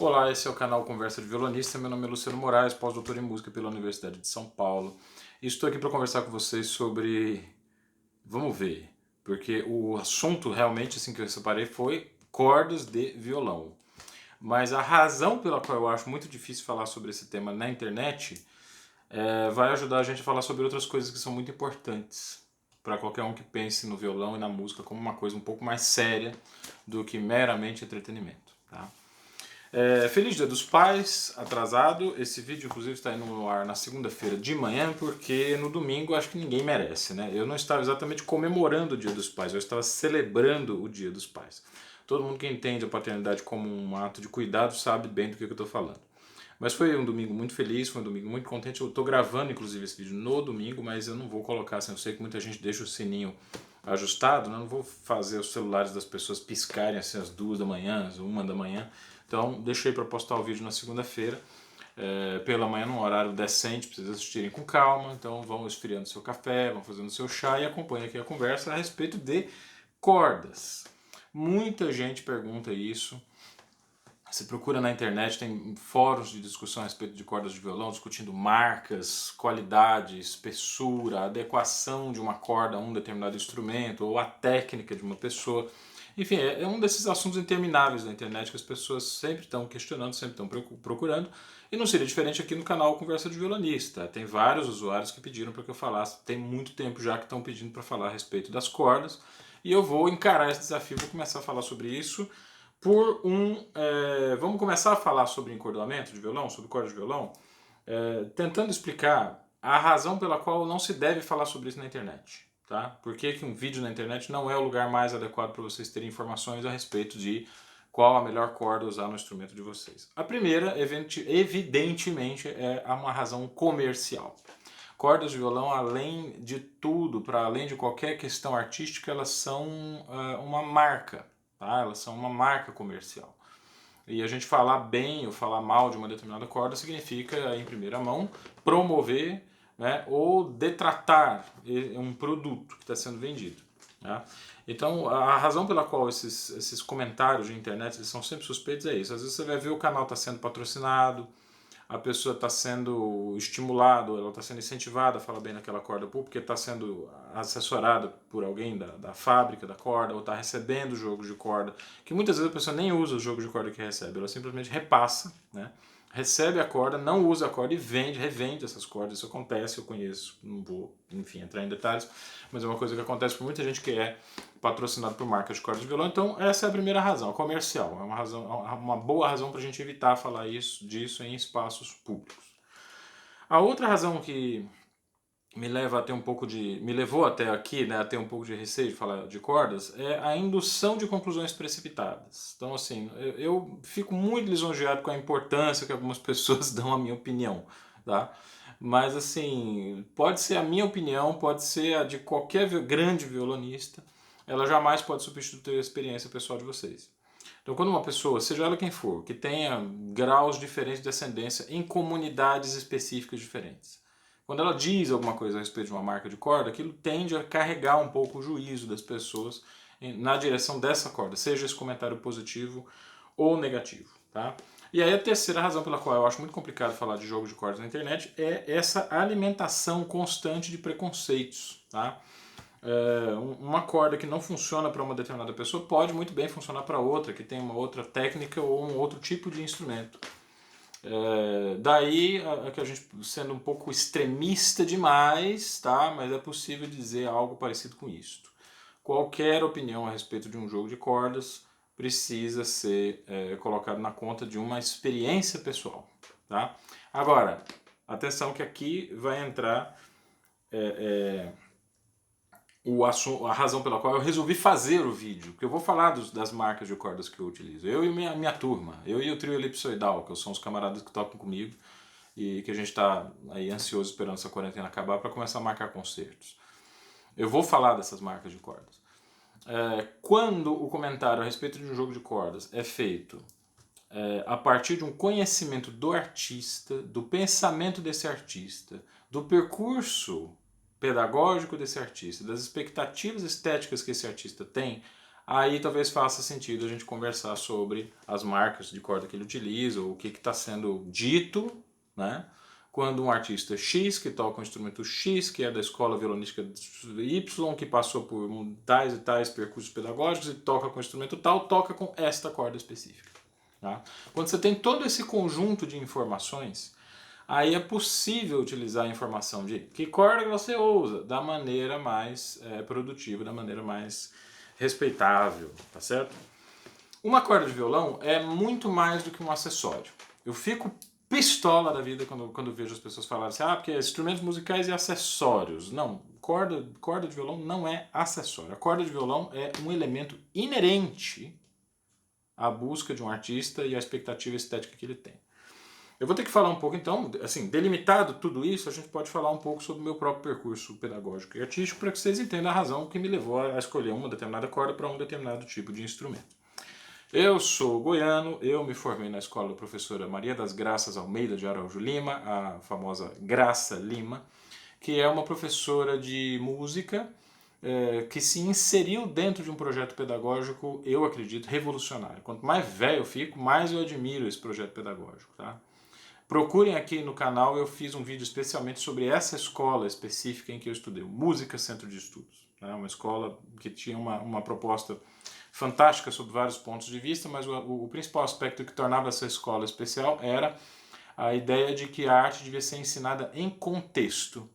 Olá, esse é o canal Conversa de Violonista. Meu nome é Luciano Moraes, pós-doutor em música pela Universidade de São Paulo. E estou aqui para conversar com vocês sobre... Vamos ver, porque o assunto realmente assim que eu separei foi cordas de violão. Mas a razão pela qual eu acho muito difícil falar sobre esse tema na internet vai ajudar a gente a falar sobre outras coisas que são muito importantes para qualquer um que pense no violão e na música como uma coisa um pouco mais séria do que meramente entretenimento, tá? Feliz Dia dos Pais, atrasado. Esse vídeo, inclusive, está indo no ar na segunda-feira de manhã, porque no domingo acho que ninguém merece, né? Eu não estava exatamente comemorando o Dia dos Pais, eu estava celebrando o Dia dos Pais. Todo mundo que entende a paternidade como um ato de cuidado sabe bem do que eu estou falando. Mas foi um domingo muito feliz, foi um domingo muito contente. Eu estou gravando, inclusive, esse vídeo no domingo, mas eu não vou colocar assim. Eu sei que muita gente deixa o sininho ajustado, né? Eu não vou fazer os celulares das pessoas piscarem assim às 2 da manhã, às 1 da manhã. Então, deixei para postar o vídeo na segunda-feira, pela manhã, num horário decente, para vocês assistirem com calma. Então, vão esfriando seu café, vão fazendo seu chá e acompanhem aqui a conversa a respeito de cordas. Muita gente pergunta isso. Você procura na internet, tem fóruns de discussão a respeito de cordas de violão, discutindo marcas, qualidade, espessura, adequação de uma corda a um determinado instrumento, ou a técnica de uma pessoa. Enfim, é um desses assuntos intermináveis na internet que as pessoas sempre estão questionando, sempre estão procurando, e não seria diferente aqui no canal Conversa de Violonista. Tem vários usuários que pediram para que eu falasse, tem muito tempo já que estão pedindo para falar a respeito das cordas, e eu vou encarar esse desafio, vou começar a falar sobre isso vamos começar a falar sobre encordoamento de violão, sobre corda de violão, tentando explicar a razão pela qual não se deve falar sobre isso na internet. Tá? Por que um vídeo na internet não é o lugar mais adequado para vocês terem informações a respeito de qual a melhor corda usar no instrumento de vocês. A primeira, evidentemente, é uma razão comercial. Cordas de violão, além de tudo, para além de qualquer questão artística, elas são uma marca. Tá? Elas são uma marca comercial. E a gente falar bem ou falar mal de uma determinada corda significa, em primeira mão, promover, né, ou detratar um produto que está sendo vendido. Tá? Então, a razão pela qual esses comentários de internet eles são sempre suspeitos é isso. Às vezes você vai ver o canal está sendo patrocinado, a pessoa está sendo estimulada, ela está sendo incentivada a falar bem naquela corda porque está sendo assessorada por alguém da fábrica da corda, ou está recebendo jogos de corda, que muitas vezes a pessoa nem usa os jogos de corda que recebe, ela simplesmente repassa, né? Recebe a corda, não usa a corda e revende essas cordas. Isso acontece, eu conheço, não vou, enfim, entrar em detalhes, mas é uma coisa que acontece com muita gente que é patrocinado por marcas de cordas de violão. Então essa é a primeira razão, a comercial. É uma boa razão para a gente evitar falar disso em espaços públicos. A outra razão que me levou até aqui, né, a ter um pouco de receio de falar de cordas, é a indução de conclusões precipitadas. Então, assim, eu fico muito lisonjeado com a importância que algumas pessoas dão à minha opinião, tá? Mas, assim, pode ser a minha opinião, pode ser a de qualquer grande violonista, ela jamais pode substituir a experiência pessoal de vocês. Então, quando uma pessoa, seja ela quem for, que tenha graus diferentes de ascendência em comunidades específicas diferentes, quando ela diz alguma coisa a respeito de uma marca de corda, aquilo tende a carregar um pouco o juízo das pessoas na direção dessa corda, seja esse comentário positivo ou negativo. Tá? E aí a terceira razão pela qual eu acho muito complicado falar de jogo de cordas na internet é essa alimentação constante de preconceitos. Tá? Uma corda que não funciona para uma determinada pessoa pode muito bem funcionar para outra, que tem uma outra técnica ou um outro tipo de instrumento. Daí que a gente, sendo um pouco extremista demais, tá? Mas é possível dizer algo parecido com isto. Qualquer opinião a respeito de um jogo de cordas precisa ser colocado na conta de uma experiência pessoal. Tá? Agora, atenção que aqui vai entrar a razão pela qual eu resolvi fazer o vídeo, porque eu vou falar das marcas de cordas que eu utilizo. Eu e minha turma, eu e o trio elipsoidal, que são os camaradas que tocam comigo e que a gente está aí ansioso esperando essa quarentena acabar para começar a marcar concertos. Eu vou falar dessas marcas de cordas. Quando o comentário a respeito de um jogo de cordas é feito a partir de um conhecimento do artista, do pensamento desse artista, do percurso pedagógico desse artista, das expectativas estéticas que esse artista tem aí talvez faça sentido a gente conversar sobre as marcas de corda que ele utiliza, ou o que está sendo dito, né? Quando um artista X, que toca um instrumento X, que é da escola violonística Y, que passou por tais e tais percursos pedagógicos e toca com um instrumento tal, toca com esta corda específica. Tá? Quando você tem todo esse conjunto de informações, aí é possível utilizar a informação de que corda você usa da maneira mais produtiva, da maneira mais respeitável, tá certo? Uma corda de violão é muito mais do que um acessório. Eu fico pistola da vida quando vejo as pessoas falarem assim, porque é instrumentos musicais e acessórios. Não, corda de violão não é acessório. A corda de violão é um elemento inerente à busca de um artista e à expectativa estética que ele tem. Eu vou ter que falar um pouco, então, assim, delimitado tudo isso, a gente pode falar um pouco sobre o meu próprio percurso pedagógico e artístico para que vocês entendam a razão que me levou a escolher uma determinada corda para um determinado tipo de instrumento. Eu sou goiano, eu me formei na escola da professora Maria das Graças Almeida de Araújo Lima, a famosa Graça Lima, que é uma professora de música que se inseriu dentro de um projeto pedagógico, eu acredito, revolucionário. Quanto mais velho eu fico, mais eu admiro esse projeto pedagógico. Tá? Procurem aqui no canal, eu fiz um vídeo especialmente sobre essa escola específica em que eu estudei, Música Centro de Estudos. Né? Uma escola que tinha uma proposta fantástica sob vários pontos de vista, mas o principal aspecto que tornava essa escola especial era a ideia de que a arte devia ser ensinada em contexto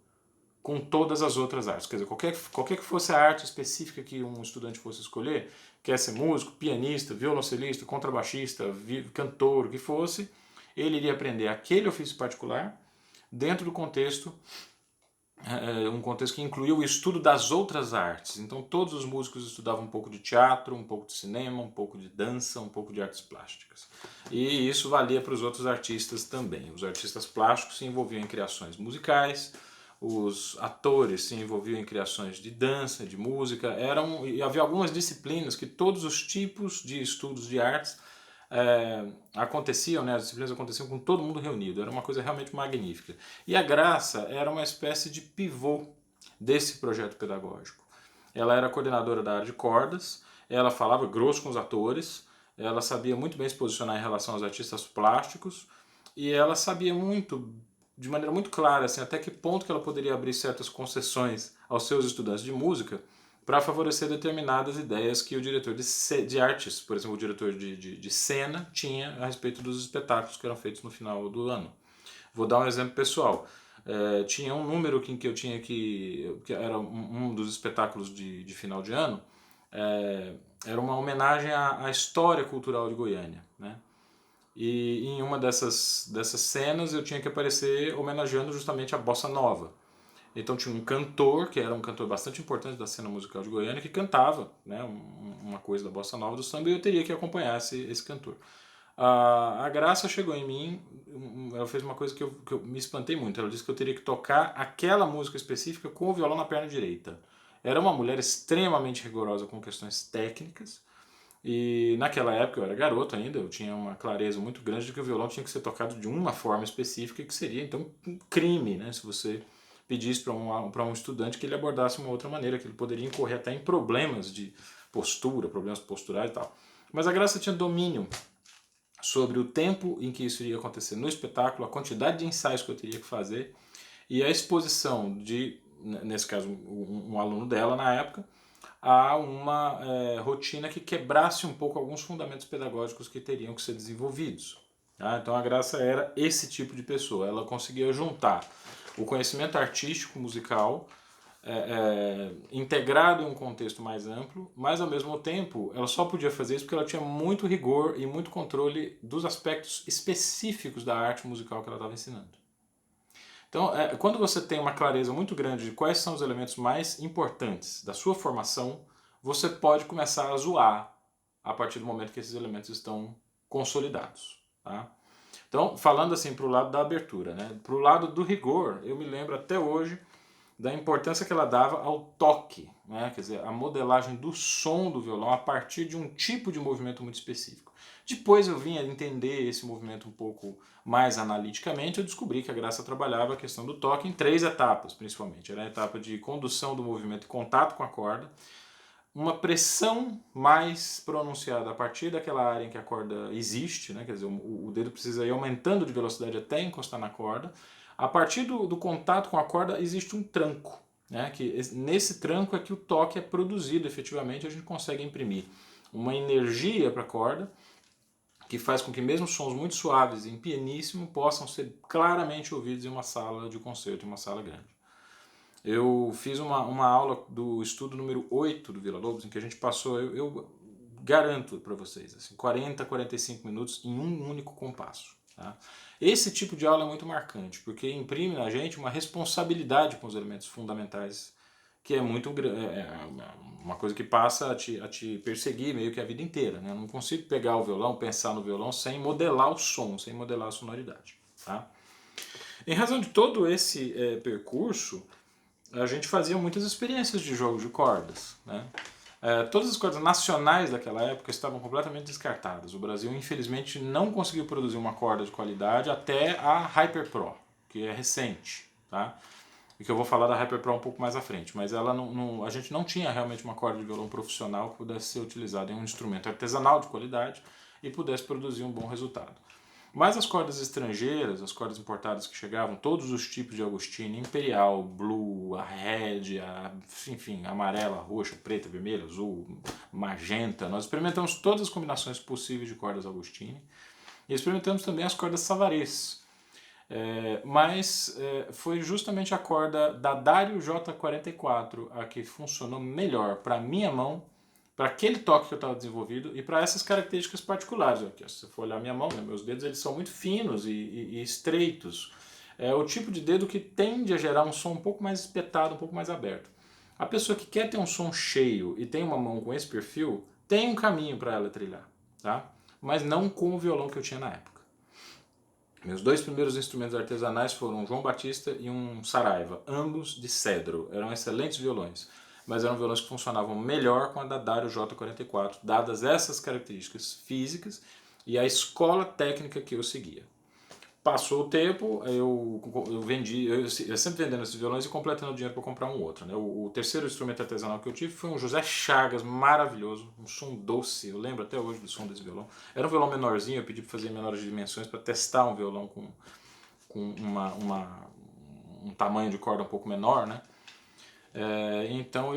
com todas as outras artes. Quer dizer, qualquer que fosse a arte específica que um estudante fosse escolher, quer ser músico, pianista, violoncelista, contrabaixista, cantor, o que fosse, ele iria aprender aquele ofício particular dentro do contexto, um contexto que incluía o estudo das outras artes. Então todos os músicos estudavam um pouco de teatro, um pouco de cinema, um pouco de dança, um pouco de artes plásticas. E isso valia para os outros artistas também. Os artistas plásticos se envolviam em criações musicais, os atores se envolviam em criações de dança, de música, e havia algumas disciplinas que todos os tipos de estudos de artes aconteciam, né, as disciplinas aconteciam com todo mundo reunido, era uma coisa realmente magnífica. E a Graça era uma espécie de pivô desse projeto pedagógico. Ela era coordenadora da área de cordas, ela falava grosso com os atores, ela sabia muito bem se posicionar em relação aos artistas plásticos, e ela sabia muito, de maneira muito clara, assim, até que ponto que ela poderia abrir certas concessões aos seus estudantes de música para favorecer determinadas ideias que o diretor de artes, por exemplo, o diretor de cena, tinha a respeito dos espetáculos que eram feitos no final do ano. Vou dar um exemplo pessoal. Tinha um número em que eu tinha que era um dos espetáculos de final de ano, era uma homenagem à história cultural de Goiânia, né? E em uma dessas cenas eu tinha que aparecer homenageando justamente a Bossa Nova. Então tinha um cantor, que era um cantor bastante importante da cena musical de Goiânia, que cantava, né, uma coisa da Bossa Nova do samba, e eu teria que acompanhar esse cantor. A Graça chegou em mim, ela fez uma coisa que eu me espantei muito. Ela disse que eu teria que tocar aquela música específica com o violão na perna direita. Era uma mulher extremamente rigorosa com questões técnicas, e naquela época eu era garoto ainda, eu tinha uma clareza muito grande de que o violão tinha que ser tocado de uma forma específica, que seria então um crime, né, se você pedisse para um estudante que ele abordasse uma outra maneira, que ele poderia incorrer até em problemas de postura, problemas posturais e tal. Mas a Graça tinha domínio sobre o tempo em que isso iria acontecer no espetáculo, a quantidade de ensaios que eu teria que fazer e a exposição de, nesse caso, um aluno dela na época, a uma rotina que quebrasse um pouco alguns fundamentos pedagógicos que teriam que ser desenvolvidos. Tá? Então a Graça era esse tipo de pessoa, ela conseguia juntar o conhecimento artístico musical integrado em um contexto mais amplo, mas ao mesmo tempo ela só podia fazer isso porque ela tinha muito rigor e muito controle dos aspectos específicos da arte musical que ela estava ensinando. Então, quando você tem uma clareza muito grande de quais são os elementos mais importantes da sua formação, você pode começar a zoar a partir do momento que esses elementos estão consolidados. Tá? Então, falando assim para o lado da abertura, né? Para o lado do rigor, eu me lembro até hoje da importância que ela dava ao toque, né? Quer dizer, a modelagem do som do violão a partir de um tipo de movimento muito específico. Depois eu vim a entender esse movimento um pouco mais analiticamente, eu descobri que a Graça trabalhava a questão do toque em 3 etapas, principalmente. Era a etapa de condução do movimento e contato com a corda, uma pressão mais pronunciada a partir daquela área em que a corda existe, né? Quer dizer, o dedo precisa ir aumentando de velocidade até encostar na corda. A partir do contato com a corda existe um tranco, né? Que nesse tranco é que o toque é produzido efetivamente, a gente consegue imprimir uma energia para a corda que faz com que mesmo sons muito suaves e em pianíssimo possam ser claramente ouvidos em uma sala de concerto, em uma sala grande. Eu fiz uma aula do estudo número 8 do Villa-Lobos, em que a gente passou, eu garanto para vocês, assim, 40, 45 minutos em um único compasso. Tá? Esse tipo de aula é muito marcante, porque imprime na gente uma responsabilidade com os elementos fundamentais, que é muito uma coisa que passa a te perseguir meio que a vida inteira. Né? Eu não consigo pegar o violão, pensar no violão sem modelar o som, sem modelar a sonoridade. Tá? Em razão de todo esse percurso, a gente fazia muitas experiências de jogo de cordas. Né? Todas as cordas nacionais daquela época estavam completamente descartadas. O Brasil, infelizmente, não conseguiu produzir uma corda de qualidade até a Hyper Pro, que é recente. Tá? E que eu vou falar da Hyper Pro um pouco mais à frente. Mas ela a gente não tinha realmente uma corda de violão profissional que pudesse ser utilizada em um instrumento artesanal de qualidade e pudesse produzir um bom resultado. Mas as cordas estrangeiras, as cordas importadas que chegavam, todos os tipos de Agostini, imperial, blue, a red, enfim, amarela, roxa, preta, vermelha, azul, magenta. Nós experimentamos todas as combinações possíveis de cordas Agostini e experimentamos também as cordas Savarez. Mas foi justamente a corda da Dario J44 a que funcionou melhor para a minha mão, para aquele toque que eu estava desenvolvido e para essas características particulares. Aqui, se você for olhar minha mão, né, meus dedos eles são muito finos e estreitos. É o tipo de dedo que tende a gerar um som um pouco mais espetado, um pouco mais aberto. A pessoa que quer ter um som cheio e tem uma mão com esse perfil, tem um caminho para ela trilhar, tá? Mas não com o violão que eu tinha na época. Meus dois primeiros instrumentos artesanais foram um João Batista e um Saraiva, ambos de cedro. Eram excelentes violões, mas eram violões que funcionavam melhor com a da Dario J44, dadas essas características físicas e a escola técnica que eu seguia. Passou o tempo, eu vendi, eu sempre vendendo esses violões e completando o dinheiro para comprar um outro. Né? O terceiro instrumento artesanal que eu tive foi um José Chagas, maravilhoso, um som doce, eu lembro até hoje do som desse violão. Era um violão menorzinho, eu pedi para fazer em menores dimensões para testar um violão com um tamanho de corda um pouco menor, né? Então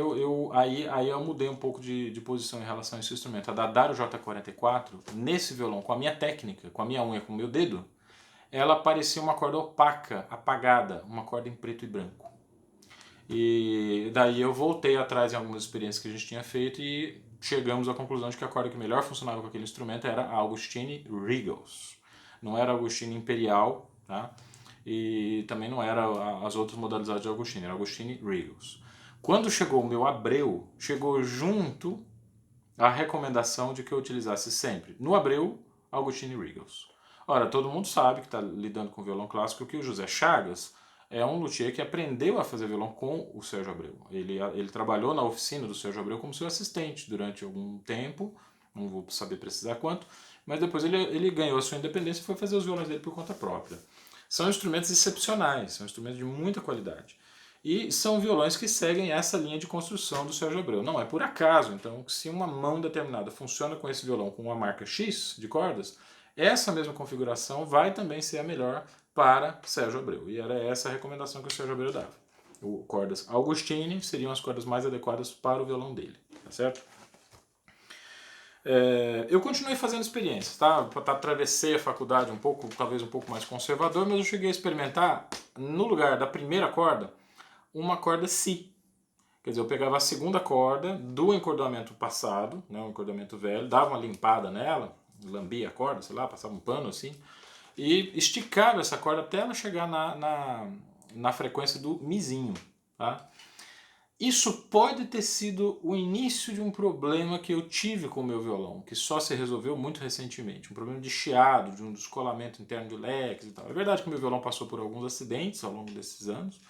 aí eu mudei um pouco de posição em relação a esse instrumento. A da Dario J44, nesse violão, com a minha técnica, com a minha unha, com o meu dedo, ela parecia uma corda opaca, apagada, uma corda em preto e branco. E daí eu voltei atrás em algumas experiências que a gente tinha feito e chegamos à conclusão de que a corda que melhor funcionava com aquele instrumento era a Agostini Regals. Não era a Agostini Imperial, tá? E também não era as outras modalidades de Agostini, era a Agostini Regals. Quando chegou o meu Abreu, chegou junto a recomendação de que eu utilizasse sempre no Abreu Agostini Regals. Ora, todo mundo sabe que está lidando com violão clássico que o José Chagas é um luthier que aprendeu a fazer violão com o Sérgio Abreu. Ele trabalhou na oficina do Sérgio Abreu como seu assistente durante algum tempo, não vou saber precisar quanto, mas depois ele ganhou a sua independência e foi fazer os violões dele por conta própria. São instrumentos excepcionais, são instrumentos de muita qualidade. E são violões que seguem essa linha de construção do Sérgio Abreu. Não é por acaso, então, se uma mão determinada funciona com esse violão com uma marca X de cordas, essa mesma configuração vai também ser a melhor para Sérgio Abreu. E era essa a recomendação que o Sérgio Abreu dava. Cordas Augustine seriam as cordas mais adequadas para o violão dele, tá certo? Eu continuei fazendo experiências, tá? Atravessei a faculdade um pouco, talvez um pouco mais conservador, mas eu cheguei a experimentar, no lugar da primeira corda, uma corda Si. Quer dizer, eu pegava a segunda corda do encordoamento passado, né, um encordoamento velho, dava uma limpada nela, lambia a corda, sei lá, passava um pano assim, e esticava essa corda até ela chegar na frequência do Mizinho. Tá? Isso pode ter sido o início de um problema que eu tive com o meu violão, que só se resolveu muito recentemente. Um problema de chiado, de um descolamento interno de leques e tal. É verdade que o meu violão passou por alguns acidentes ao longo desses anos,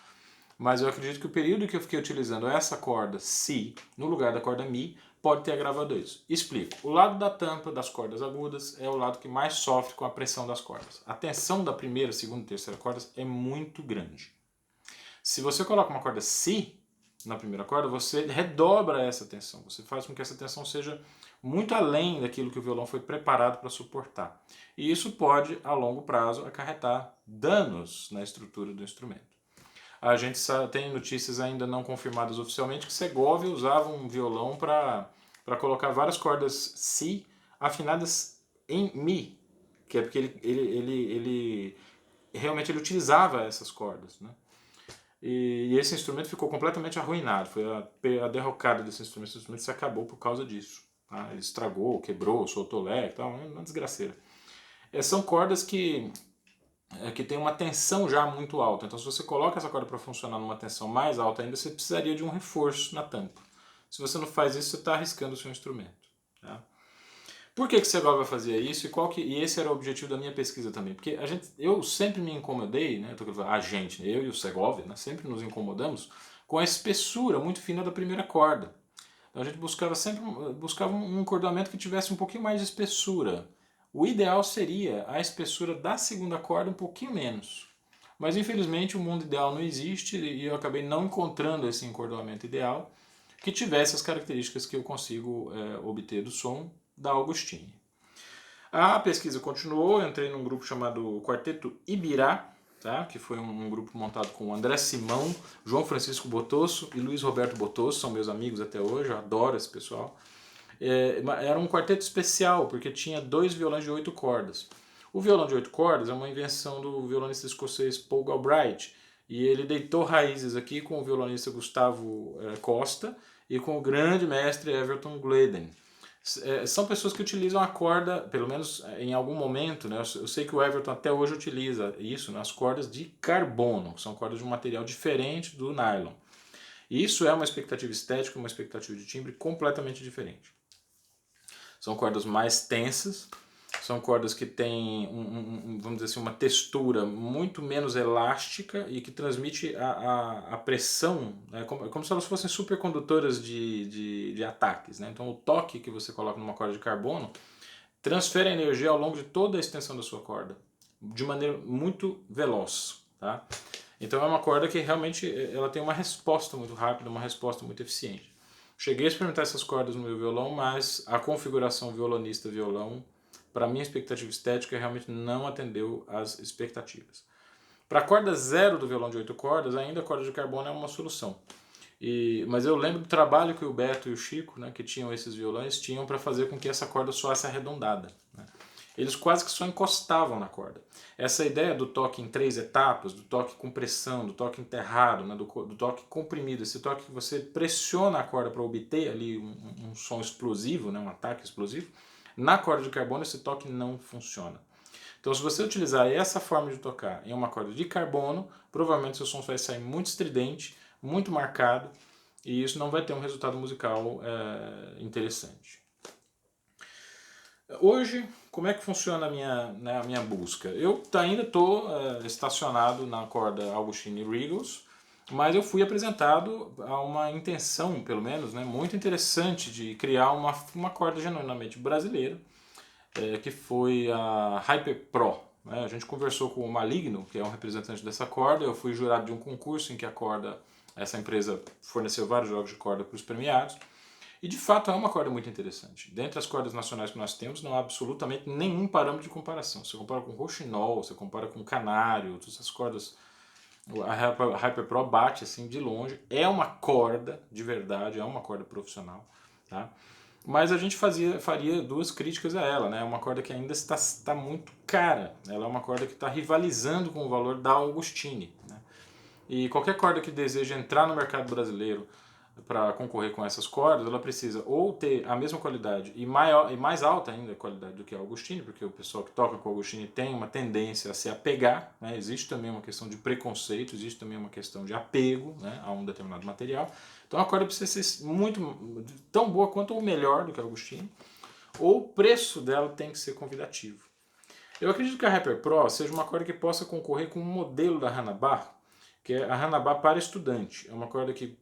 mas eu acredito que o período que eu fiquei utilizando essa corda Si no lugar da corda Mi pode ter agravado isso. Explico. O lado da tampa das cordas agudas é o lado que mais sofre com a pressão das cordas. A tensão da primeira, segunda e terceira cordas é muito grande. Se você coloca uma corda Si, na primeira corda, você redobra essa tensão, você faz com que essa tensão seja muito além daquilo que o violão foi preparado para suportar. E isso pode, a longo prazo, acarretar danos na estrutura do instrumento. A gente tem notícias ainda não confirmadas oficialmente que Segovia usava um violão para colocar várias cordas Si afinadas em Mi, que é porque ele realmente ele utilizava essas cordas, né? E esse instrumento ficou completamente arruinado, foi a derrocada desse instrumento, esse instrumento se acabou por causa disso. Tá? Ele estragou, quebrou, soltou leque, tal, uma desgraceira. São cordas que tem uma tensão já muito alta, então se você coloca essa corda para funcionar numa tensão mais alta ainda, você precisaria de um reforço na tampa. Se você não faz isso, você está arriscando o seu instrumento. Tá? Por que Segovia fazia isso e esse era o objetivo da minha pesquisa também? Porque eu sempre me incomodei, né, eu e o Segovia, né, sempre nos incomodamos com a espessura muito fina da primeira corda. Então a gente buscava um cordoamento que tivesse um pouquinho mais de espessura. O ideal seria a espessura da segunda corda um pouquinho menos. Mas infelizmente o mundo ideal não existe e eu acabei não encontrando esse encordoamento ideal que tivesse as características que eu consigo obter do som da Augustine. A pesquisa continuou, eu entrei num grupo chamado Quarteto Ibirá, tá? Que foi um grupo montado com André Simão, João Francisco Botosso e Luiz Roberto Botosso, são meus amigos até hoje, eu adoro esse pessoal. Era um quarteto especial, porque tinha 2 violões de 8 cordas. O violão de 8 cordas é uma invenção do violonista escocês Paul Galbraith, e ele deitou raízes aqui com o violonista Gustavo Costa e com o grande mestre Everton Gleden. São pessoas que utilizam a corda, pelo menos em algum momento, né? Eu sei que o Everton até hoje utiliza isso nas cordas de carbono, que são cordas de um material diferente do nylon. E isso é uma expectativa estética, uma expectativa de timbre completamente diferente. São cordas mais tensas, são cordas que têm, vamos dizer assim, uma textura muito menos elástica e que transmite a pressão, né, como se elas fossem supercondutoras de ataques. Né? Então o toque que você coloca numa corda de carbono transfere a energia ao longo de toda a extensão da sua corda, de maneira muito veloz. Tá? Então é uma corda que realmente ela tem uma resposta muito rápida, uma resposta muito eficiente. Cheguei a experimentar essas cordas no meu violão, mas a configuração violonista-violão, para minha expectativa estética, realmente não atendeu às expectativas. Para a corda zero do violão de 8 cordas, ainda a corda de carbono é uma solução. Mas eu lembro do trabalho que o Beto e o Chico, né, que tinham esses violões, tinham para fazer com que essa corda soasse arredondada. Né? Eles quase que só encostavam na corda. Essa ideia do toque em 3 etapas, do toque com pressão, do toque enterrado, né, do toque comprimido, esse toque que você pressiona a corda para obter ali um som explosivo, né, um ataque explosivo, na corda de carbono esse toque não funciona. Então se você utilizar essa forma de tocar em uma corda de carbono, provavelmente seu som vai sair muito estridente, muito marcado, e isso não vai ter um resultado musical interessante. Hoje, como é que funciona a minha busca? Eu ainda estou estacionado na corda Augustine Regals, mas eu fui apresentado a uma intenção, pelo menos, né, muito interessante de criar uma corda genuinamente brasileira, que foi a Hyper Pro. Né? A gente conversou com o Maligno, que é um representante dessa corda, eu fui jurado de um concurso em que essa empresa forneceu vários jogos de corda para os premiados, e de fato é uma corda muito interessante. Dentre as cordas nacionais que nós temos, não há absolutamente nenhum parâmetro de comparação. Você compara com Rouxinol, você compara com Canário, todas essas cordas. A Hyper Pro bate assim de longe. É uma corda de verdade, é uma corda profissional. Tá? Mas a gente faria 2 críticas a ela. Né? É uma corda que ainda está muito cara. Ela é uma corda que está rivalizando com o valor da Augustine. Né? E qualquer corda que deseja entrar no mercado brasileiro para concorrer com essas cordas, ela precisa ou ter a mesma qualidade e mais alta ainda a qualidade do que a Augustine, porque o pessoal que toca com a Augustine tem uma tendência a se apegar, né? Existe também uma questão de preconceito, existe também uma questão de apego, né, a um determinado material. Então a corda precisa ser tão boa quanto ou melhor do que a Augustine, ou o preço dela tem que ser convidativo. Eu acredito que a Hyper Pro seja uma corda que possa concorrer com um modelo da Hanabar, que é a Hanabar para estudante. É uma corda que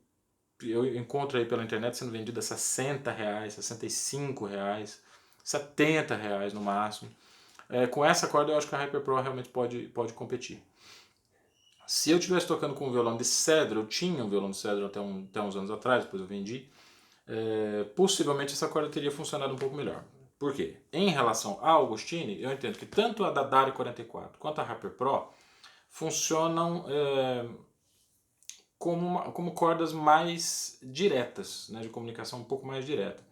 eu encontro aí pela internet sendo vendida a R$60, R$65, R$70 no máximo. Com essa corda eu acho que a Hyper Pro realmente pode competir. Se eu estivesse tocando com um violão de cedro, eu tinha um violão de cedro até uns anos atrás, depois eu vendi, possivelmente essa corda teria funcionado um pouco melhor. Por quê? Em relação à Augustine, eu entendo que tanto a da Dari 44 quanto a Harper Pro funcionam como cordas mais diretas, né, de comunicação um pouco mais direta.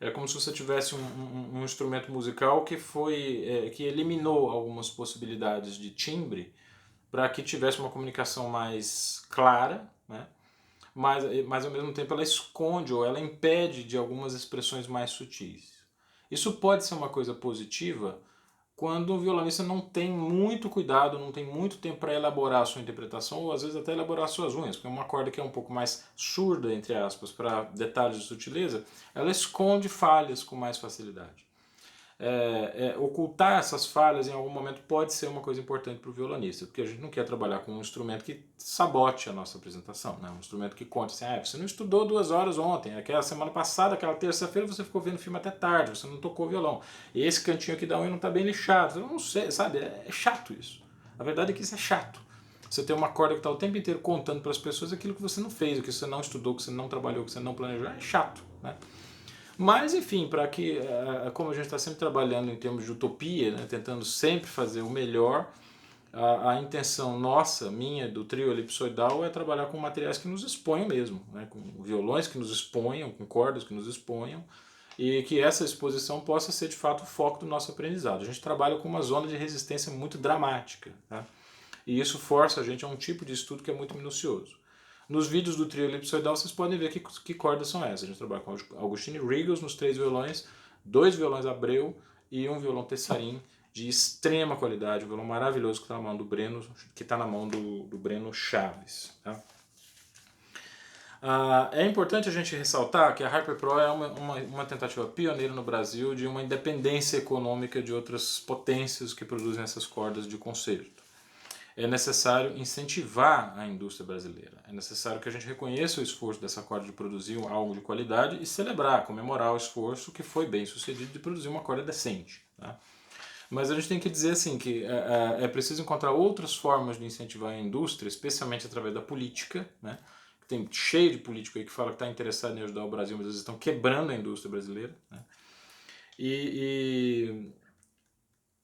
É como se você tivesse um instrumento musical que eliminou algumas possibilidades de timbre para que tivesse uma comunicação mais clara, né? Mas ao mesmo tempo ela esconde ou ela impede de algumas expressões mais sutis. Isso pode ser uma coisa positiva quando o violonista não tem muito cuidado, não tem muito tempo para elaborar a sua interpretação, ou às vezes até elaborar suas unhas, porque uma corda que é um pouco mais surda, entre aspas, para detalhes de sutileza, ela esconde falhas com mais facilidade. Ocultar essas falhas em algum momento pode ser uma coisa importante para o violonista, porque a gente não quer trabalhar com um instrumento que sabote a nossa apresentação, né? Um instrumento que conte assim, você não estudou 2 horas ontem, aquela semana passada, aquela terça-feira você ficou vendo filme até tarde, você não tocou violão, e esse cantinho aqui da unha não está bem lixado, eu não sei, sabe, é chato isso. A verdade é que isso é chato. Você tem uma corda que está o tempo inteiro contando para as pessoas aquilo que você não fez, o que você não estudou, o que você não trabalhou, o que você não planejou, é chato, né? Mas, enfim, para que, como a gente está sempre trabalhando em termos de utopia, né, tentando sempre fazer o melhor, a intenção nossa, minha, do trio elipsoidal é trabalhar com materiais que nos exponham mesmo, né, com violões que nos exponham, com cordas que nos exponham, e que essa exposição possa ser de fato o foco do nosso aprendizado. A gente trabalha com uma zona de resistência muito dramática, tá? E isso força a gente a um tipo de estudo que é muito minucioso. Nos vídeos do trio elipsoidal vocês podem ver que cordas são essas. A gente trabalha com Augustine Regals nos 3 violões, 2 violões Abreu e um violão Tessarin de extrema qualidade, um violão maravilhoso que está na mão do Breno, do Breno Chaves. Tá? É importante a gente ressaltar que a Harper Pro é uma tentativa pioneira no Brasil de uma independência econômica de outras potências que produzem essas cordas de concerto. É necessário incentivar a indústria brasileira. É necessário que a gente reconheça o esforço dessa corda de produzir algo de qualidade e celebrar, comemorar o esforço que foi bem sucedido de produzir uma corda decente. Tá? Mas a gente tem que dizer assim que é preciso encontrar outras formas de incentivar a indústria, especialmente através da política, né? Tem cheio de político aí que fala que está interessado em ajudar o Brasil, mas eles estão quebrando a indústria brasileira. Né?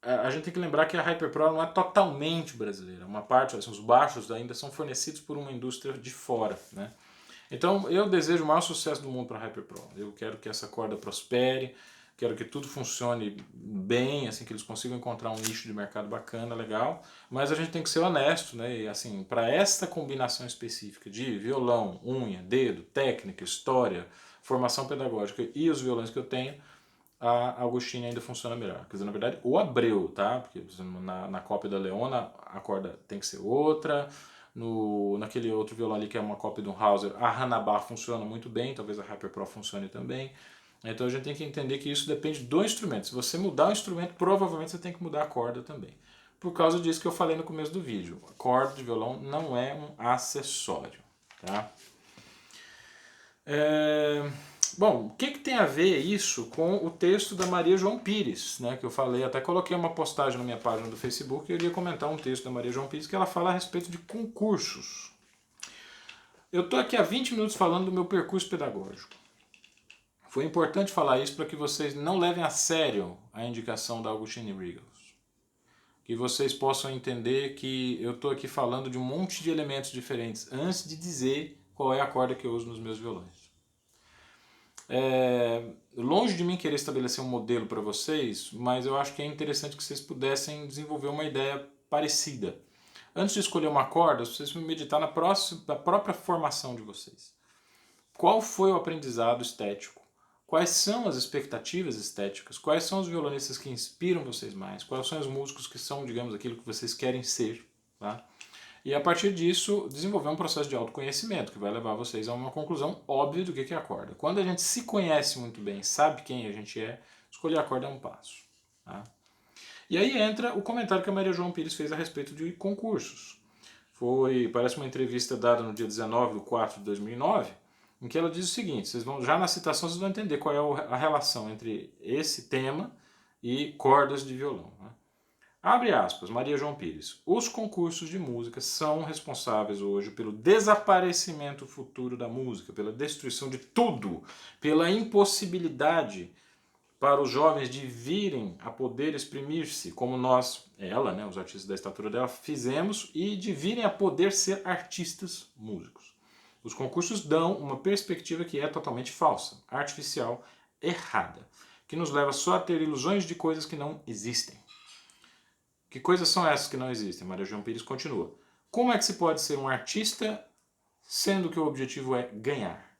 A gente tem que lembrar que a Hyper Pro não é totalmente brasileira. Uma parte, assim, os baixos ainda são fornecidos por uma indústria de fora. Né? Então eu desejo o maior sucesso do mundo para a Hyper Pro. Eu quero que essa corda prospere, quero que tudo funcione bem, assim, que eles consigam encontrar um nicho de mercado bacana, legal. Mas a gente tem que ser honesto, né? E assim, para esta combinação específica de violão, unha, dedo, técnica, história, formação pedagógica e os violões que eu tenho, a Augustine ainda funciona melhor. Quer dizer, na verdade, o Abreu, tá? Porque na cópia da Leona a corda tem que ser outra. Naquele outro violão ali que é uma cópia de um Hauser, a Hanabar funciona muito bem, talvez a Hyper Pro funcione também. Então a gente tem que entender que isso depende do instrumento. Se você mudar o instrumento, provavelmente você tem que mudar a corda também. Por causa disso que eu falei no começo do vídeo. A corda de violão não é um acessório, tá? Bom, o que tem a ver isso com o texto da Maria João Pires, né, que eu falei, até coloquei uma postagem na minha página do Facebook e eu iria comentar um texto da Maria João Pires que ela fala a respeito de concursos. Eu estou aqui há 20 minutos falando do meu percurso pedagógico. Foi importante falar isso para que vocês não levem a sério a indicação da Augustine Regals. Que vocês possam entender que eu estou aqui falando de um monte de elementos diferentes antes de dizer qual é a corda que eu uso nos meus violões. Longe de mim querer estabelecer um modelo para vocês, mas eu acho que é interessante que vocês pudessem desenvolver uma ideia parecida. Antes de escolher uma corda, vocês vão meditar na própria formação de vocês. Qual foi o aprendizado estético? Quais são as expectativas estéticas? Quais são os violonistas que inspiram vocês mais? Quais são os músicos que são, digamos, aquilo que vocês querem ser? Tá? E a partir disso, desenvolver um processo de autoconhecimento que vai levar vocês a uma conclusão óbvia do que é a corda. Quando a gente se conhece muito bem, sabe quem a gente é, escolher a corda é um passo. Tá? E aí entra o comentário que a Maria João Pires fez a respeito de concursos. Parece uma entrevista dada no dia 19/4/2009, em que ela diz o seguinte, já na citação vocês vão entender qual é a relação entre esse tema e cordas de violão. Né? Abre aspas, Maria João Pires. Os concursos de música são responsáveis hoje pelo desaparecimento futuro da música, pela destruição de tudo, pela impossibilidade para os jovens de virem a poder exprimir-se, como nós, ela, né, os artistas da estatura dela, fizemos, e de virem a poder ser artistas músicos. Os concursos dão uma perspectiva que é totalmente falsa, artificial, errada, que nos leva só a ter ilusões de coisas que não existem. Que coisas são essas que não existem? Maria João Pires continua. Como é que se pode ser um artista sendo que o objetivo é ganhar?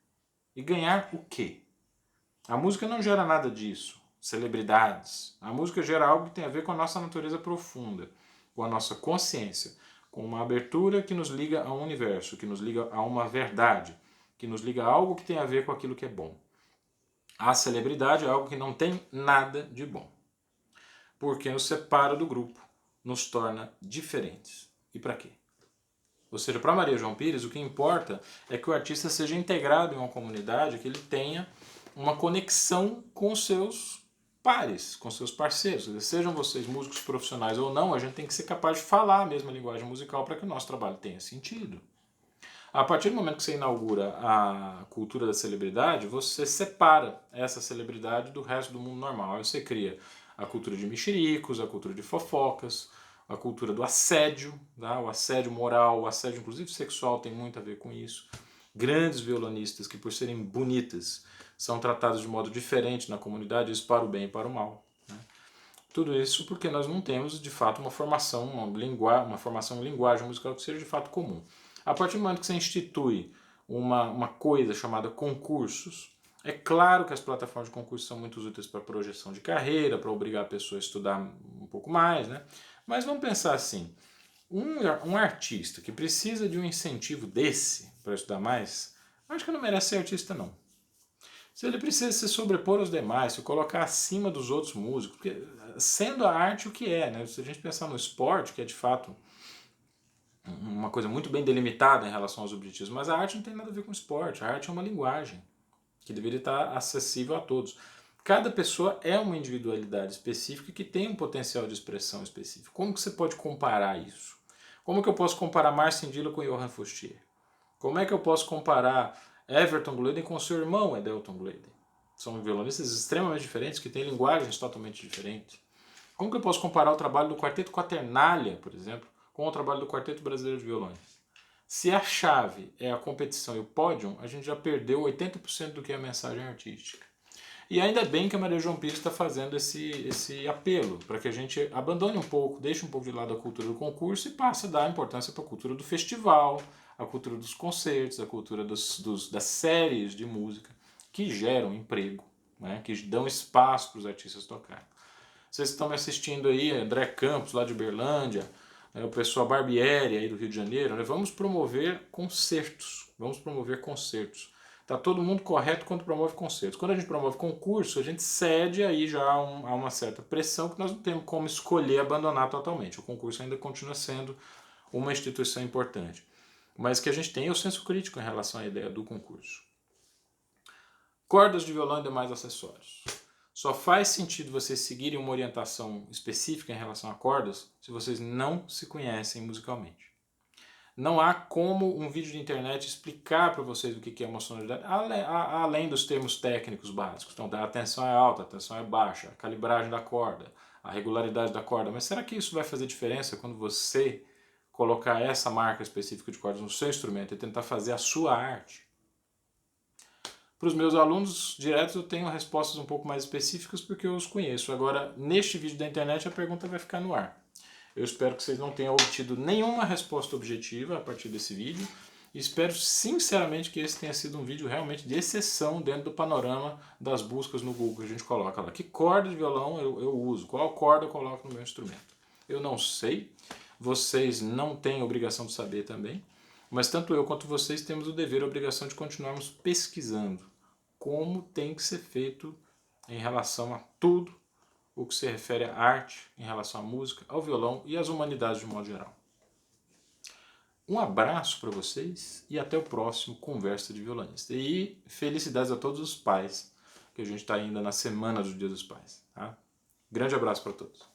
E ganhar o quê? A música não gera nada disso. Celebridades. A música gera algo que tem a ver com a nossa natureza profunda, com a nossa consciência, com uma abertura que nos liga a um universo, que nos liga a uma verdade, que nos liga a algo que tem a ver com aquilo que é bom. A celebridade é algo que não tem nada de bom, porque nos separa do grupo, nos torna diferentes. E para quê? Ou seja, para Maria João Pires, o que importa é que o artista seja integrado em uma comunidade, que ele tenha uma conexão com os seus pares, com seus parceiros. Sejam vocês músicos profissionais ou não, a gente tem que ser capaz de falar a mesma linguagem musical para que o nosso trabalho tenha sentido. A partir do momento que você inaugura a cultura da celebridade, você separa essa celebridade do resto do mundo normal. Aí você cria a cultura de mexericos, a cultura de fofocas, a cultura do assédio, tá? O assédio moral, o assédio inclusive sexual tem muito a ver com isso. Grandes violonistas que, por serem bonitas, são tratados de modo diferente na comunidade, isso para o bem e para o mal. Né? Tudo isso porque nós não temos, de fato, uma formação em linguagem musical que seja de fato comum. A partir do momento que você institui uma coisa chamada concursos, é claro que as plataformas de concurso são muito úteis para projeção de carreira, para obrigar a pessoa a estudar um pouco mais, né? Mas vamos pensar assim, um artista que precisa de um incentivo desse para estudar mais, acho que não merece ser artista não. Se ele precisa se sobrepor aos demais, se colocar acima dos outros músicos, porque, sendo a arte o que é, né? Se a gente pensar no esporte, que é de fato uma coisa muito bem delimitada em relação aos objetivos, mas a arte não tem nada a ver com esporte, a arte é uma linguagem que deveria estar acessível a todos. Cada pessoa é uma individualidade específica que tem um potencial de expressão específico. Como que você pode comparar isso? Como que eu posso comparar Marcin Dilla com Johann Fustier? Como é que eu posso comparar Everton Gleeden com seu irmão Edelton Gleeden? São violonistas extremamente diferentes, que têm linguagens totalmente diferentes. Como que eu posso comparar o trabalho do Quarteto Quaternália, por exemplo, com o trabalho do Quarteto Brasileiro de Violões? Se a chave é a competição e o pódio, a gente já perdeu 80% do que é a mensagem artística. E ainda bem que a Maria João Pires está fazendo esse apelo, para que a gente abandone um pouco, deixe um pouco de lado a cultura do concurso e passe a dar importância para a cultura do festival, a cultura dos concertos, a cultura das séries de música, que geram emprego, né, que dão espaço para os artistas tocarem. Vocês estão me assistindo aí, André Campos, lá de Uberlândia, o pessoal Barbieri, aí do Rio de Janeiro, né? Vamos promover concertos. Está todo mundo correto quando promove concertos. Quando a gente promove concurso, a gente cede aí já a uma certa pressão que nós não temos como escolher abandonar totalmente. O concurso ainda continua sendo uma instituição importante. Mas que a gente tem é o senso crítico em relação à ideia do concurso. Cordas de violão e demais acessórios. Só faz sentido vocês seguirem uma orientação específica em relação a cordas se vocês não se conhecem musicalmente. Não há como um vídeo de internet explicar para vocês o que é uma sonoridade, além dos termos técnicos básicos. Então, a tensão é alta, a tensão é baixa, a calibragem da corda, a regularidade da corda. Mas será que isso vai fazer diferença quando você colocar essa marca específica de cordas no seu instrumento e tentar fazer a sua arte? Para os meus alunos diretos eu tenho respostas um pouco mais específicas porque eu os conheço. Agora, neste vídeo da internet a pergunta vai ficar no ar. Eu espero que vocês não tenham obtido nenhuma resposta objetiva a partir desse vídeo. E espero sinceramente que esse tenha sido um vídeo realmente de exceção dentro do panorama das buscas no Google que a gente coloca lá. Que corda de violão eu uso? Qual corda eu coloco no meu instrumento? Eu não sei. Vocês não têm obrigação de saber também. Mas tanto eu quanto vocês temos o dever e a obrigação de continuarmos pesquisando como tem que ser feito em relação a tudo o que se refere à arte, em relação à música, ao violão e às humanidades de modo geral. Um abraço para vocês e até o próximo Conversa de Violonista. E felicidades a todos os pais, que a gente está ainda na semana do Dia dos Pais. Tá? Grande abraço para todos.